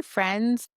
friends.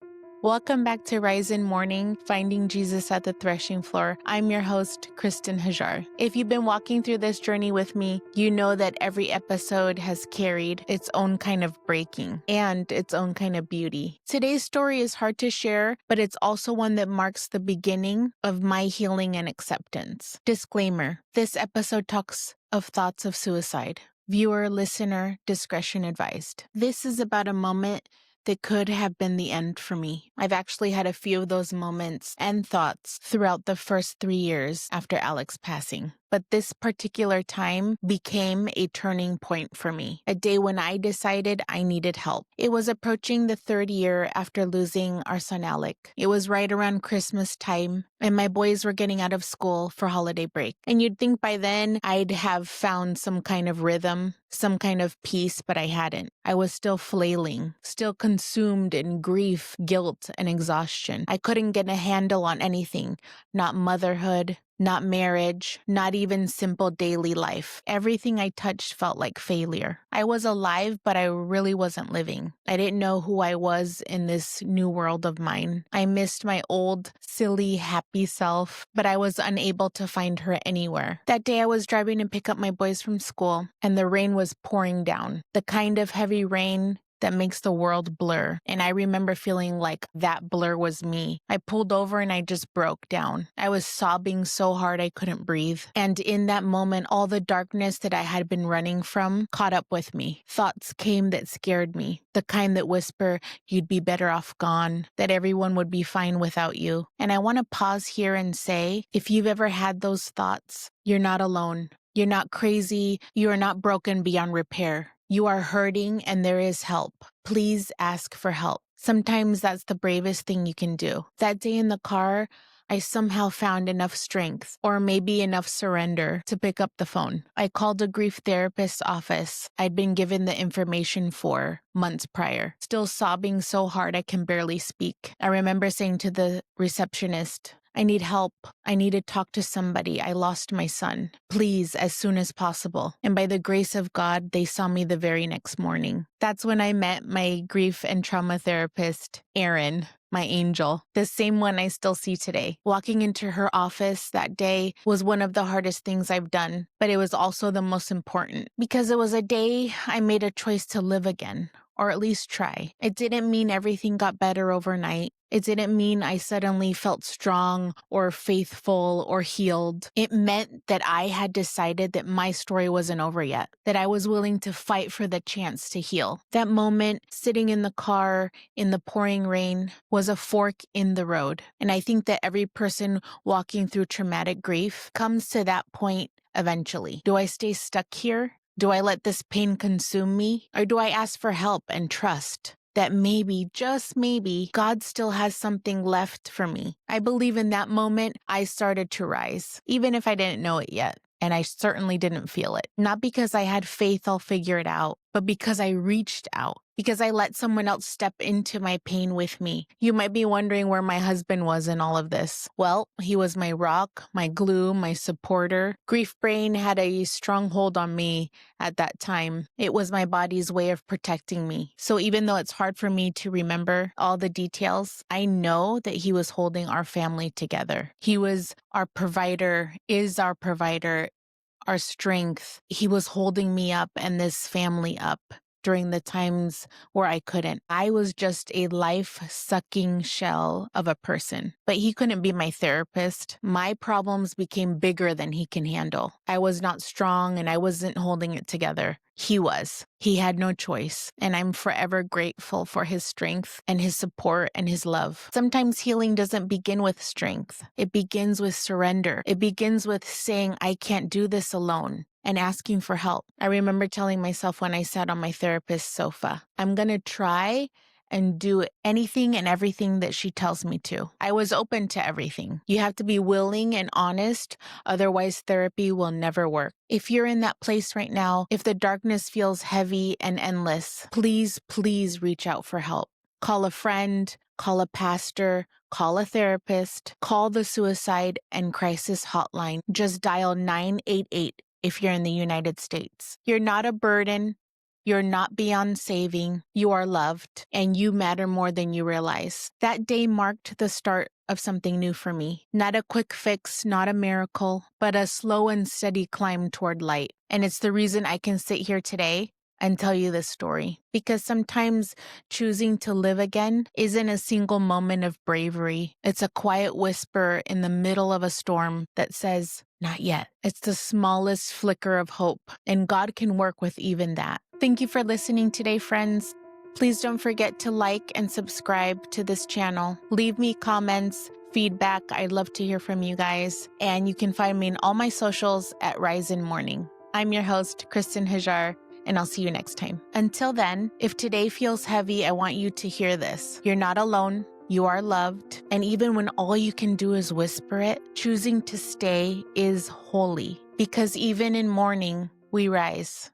Welcome back to Rise in Mourning, Finding Jesus at the Threshing Floor. I'm your host, Kristen Hajar. If you've been walking through this journey with me, you know that every episode has carried its own kind of breaking and its own kind of beauty. Today's story is hard to share, but it's also one that marks the beginning of my healing and acceptance. Disclaimer: this episode talks of thoughts of suicide. Viewer, listener, discretion advised. This is about a moment that could have been the end for me. I've actually had a few of those moments and thoughts throughout the first 3 years after Alek's passing. But this particular time became a turning point for me, a day when I decided I needed help. It was approaching the 3rd year after losing our son Alek. It was right around Christmas time, and my boys were getting out of school for holiday break. And you'd think by then I'd have found some kind of rhythm, some kind of peace, but I hadn't. I was still flailing, still consumed in grief, guilt, and exhaustion. I couldn't get a handle on anything, not motherhood, not marriage, not even simple daily life. Everything I touched felt like failure. I was alive, but I really wasn't living. I didn't know who I was in this new world of mine. I missed my old, silly, happy self, but I was unable to find her anywhere. That day I was driving to pick up my boys from school, and the rain was pouring down. The kind of heavy rain that makes the world blur. And I remember feeling like that blur was me. I pulled over and I just broke down. I was sobbing so hard I couldn't breathe. And in that moment, all the darkness that I had been running from caught up with me. Thoughts came that scared me. The kind that whisper, you'd be better off gone, that everyone would be fine without you. And I want to pause here and say, if you've ever had those thoughts, you're not alone. You're not crazy. You are not broken beyond repair. You are hurting and there is help. Please ask for help. Sometimes that's the bravest thing you can do. That day in the car, I somehow found enough strength, or maybe enough surrender, to pick up the phone. I called a grief therapist's office I'd been given the information for months prior. Still sobbing so hard I can barely speak. I remember saying to the receptionist, I need help. I need to talk to somebody. I lost my son. Please, as soon as possible. And by the grace of God, they saw me the very next morning. That's when I met my grief and trauma therapist, Erin, my angel, the same one I still see today. Walking into her office that day was one of the hardest things I've done, but it was also the most important because it was a day I made a choice to live again, or at least try. It didn't mean everything got better overnight. It didn't mean I suddenly felt strong or faithful or healed. It meant that I had decided that my story wasn't over yet, that I was willing to fight for the chance to heal. That moment, sitting in the car in the pouring rain, was a fork in the road. And I think that every person walking through traumatic grief comes to that point eventually. Do I stay stuck here? Do I let this pain consume me? Or do I ask for help and trust that maybe, just maybe, God still has something left for me? I believe in that moment, I started to rise, even if I didn't know it yet. And I certainly didn't feel it. Not because I had faith I'll figure it out, but because I reached out, because I let someone else step into my pain with me. You might be wondering where my husband was in all of this. Well, he was my rock, my glue, my supporter. Grief brain had a strong hold on me at that time. It was my body's way of protecting me. So even though it's hard for me to remember all the details, I know that he was holding our family together. He was our provider, is our provider, our strength. He was holding me up and this family up during the times where I couldn't. I was just a life-sucking shell of a person, but he couldn't be my therapist. My problems became bigger than he can handle. I was not strong and I wasn't holding it together. He was. He had no choice, and I'm forever grateful for his strength and his support and his love. Sometimes healing doesn't begin with strength. It begins with surrender. It begins with saying, I can't do this alone, and asking for help. I remember telling myself when I sat on my therapist's sofa, I'm going to try and do anything and everything that she tells me to. I was open to everything. You have to be willing and honest, otherwise therapy will never work. If you're in that place right now, if the darkness feels heavy and endless, please, please reach out for help. Call a friend, call a pastor, call a therapist, call the suicide and crisis hotline. Just dial 988 if you're in the United States. You're not a burden. You're not beyond saving, you are loved, and you matter more than you realize. That day marked the start of something new for me. Not a quick fix, not a miracle, but a slow and steady climb toward light. And it's the reason I can sit here today and tell you this story. Because sometimes choosing to live again isn't a single moment of bravery. It's a quiet whisper in the middle of a storm that says, not yet. It's the smallest flicker of hope, and God can work with even that. Thank you for listening today, friends. Please don't forget to like and subscribe to this channel. Leave me comments, feedback. I'd love to hear from you guys. And you can find me in all my socials at Rise in Mourning. I'm your host, Kristen Hajar, and I'll see you next time. Until then, if today feels heavy, I want you to hear this. You're not alone. You are loved. And even when all you can do is whisper it, choosing to stay is holy. Because even in mourning, we rise.